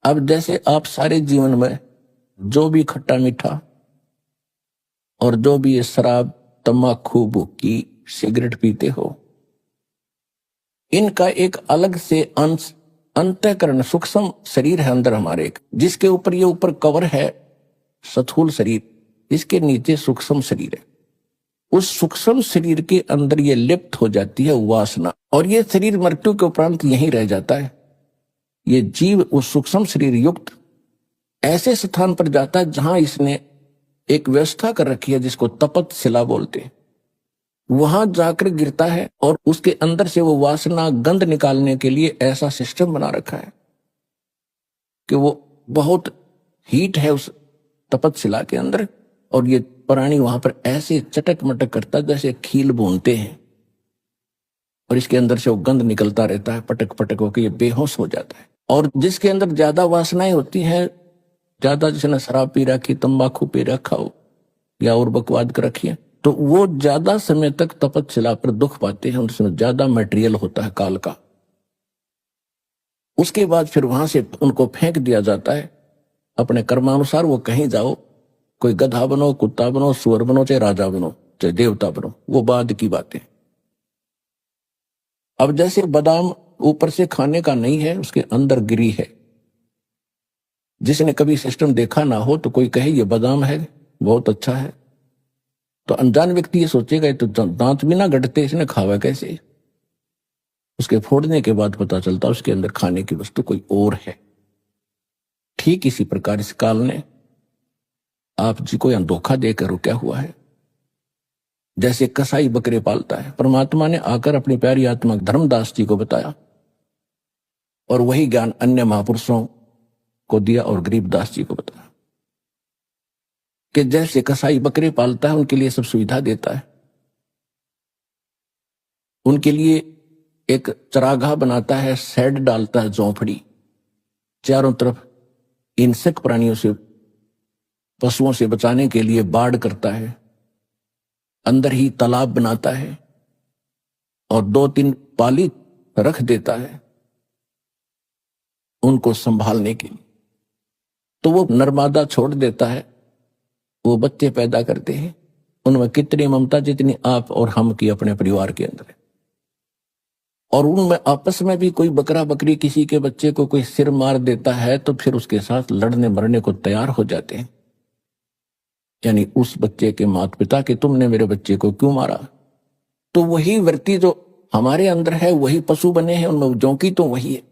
अब जैसे आप सारे जीवन में जो भी खट्टा मीठा और जो भी ये शराब, तम्बाकू, भुक्की, सिगरेट पीते हो, इनका एक अलग से अंश अंतःकरण सूक्ष्म शरीर है अंदर हमारे एक, जिसके ऊपर ये ऊपर कवर है स्थूल शरीर, इसके नीचे सूक्ष्म शरीर है। उस सूक्ष्म शरीर के अंदर ये लिप्त हो जाती है वासना, और ये शरीर मृत्यु के उपरांत यहीं रह जाता है। ये जीव उस सूक्ष्म शरीर युक्त ऐसे स्थान पर जाता है जहां इसने एक व्यवस्था कर रखी है जिसको तपत शिला बोलते हैं, वहां जाकर गिरता है और उसके अंदर से वो वासना गंध निकालने के लिए ऐसा सिस्टम बना रखा है कि वो बहुत हीट है उस तपत शिला के अंदर, और ये प्राणी वहां पर ऐसे चटक मटक करता जैसे खील भूनते हैं, और इसके अंदर से वो गंध निकलता रहता है, पटक पटक होकर ये बेहोश हो जाता है। और जिसके अंदर ज्यादा वासनाएं होती हैं, ज्यादा जिसने शराब पी रखी, तंबाकू पी रखा हो या और बकवाद कर रखी है, तो वो ज्यादा समय तक तपत शिला पर दुख पाते हैं, उसमें ज्यादा मटेरियल होता है काल का। उसके बाद फिर वहां से उनको फेंक दिया जाता है अपने कर्मानुसार। वो कहीं जाओ, कोई गधा बनो, कुत्ता बनो, सुअर बनो, चाहे राजा बनो, चाहे देवता बनो, वो बाद की बातें। अब जैसे बादाम ऊपर से खाने का नहीं है, उसके अंदर गिरी है। जिसने कभी सिस्टम देखा ना हो तो कोई कहे ये बादाम है, बहुत अच्छा है, तो अनजान व्यक्ति ये सोचेगा ये तो दांत भी ना गढ़ते, इसने खावा कैसे। उसके फोड़ने के बाद पता चलता उसके अंदर खाने की वस्तु कोई और है। ठीक इसी प्रकार इस काल ने आप जी को यहां धोखा देकर रुका हुआ है। जैसे कसाई बकरे पालता है, परमात्मा ने आकर अपनी प्यारी आत्मा धर्मदास जी को बताया, और वही ज्ञान अन्य महापुरुषों को दिया और गरीबदास जी को बताया कि जैसे कसाई बकरे पालता है, उनके लिए सब सुविधा देता है, उनके लिए एक चरागाह बनाता है, शेड डालता है, झोंपड़ी, चारों तरफ हिंसक प्राणियों से, पशुओं से बचाने के लिए बाड़ करता है, अंदर ही तालाब बनाता है और 2-3 पाली रख देता है उनको संभालने के लिए। तो वो नर्मदा छोड़ देता है, वो बच्चे पैदा करते हैं, उनमें कितनी ममता जितनी आप और हम की अपने परिवार के अंदर है। और उनमें आपस में भी कोई बकरा बकरी किसी के बच्चे को कोई सिर मार देता है तो फिर उसके साथ लड़ने मरने को तैयार हो जाते हैं, यानी उस बच्चे के माता पिता कि तुमने मेरे बच्चे को क्यों मारा। तो वही वृत्ति जो हमारे अंदर है वही पशु बने हैं, उनमें जो की तो वही है।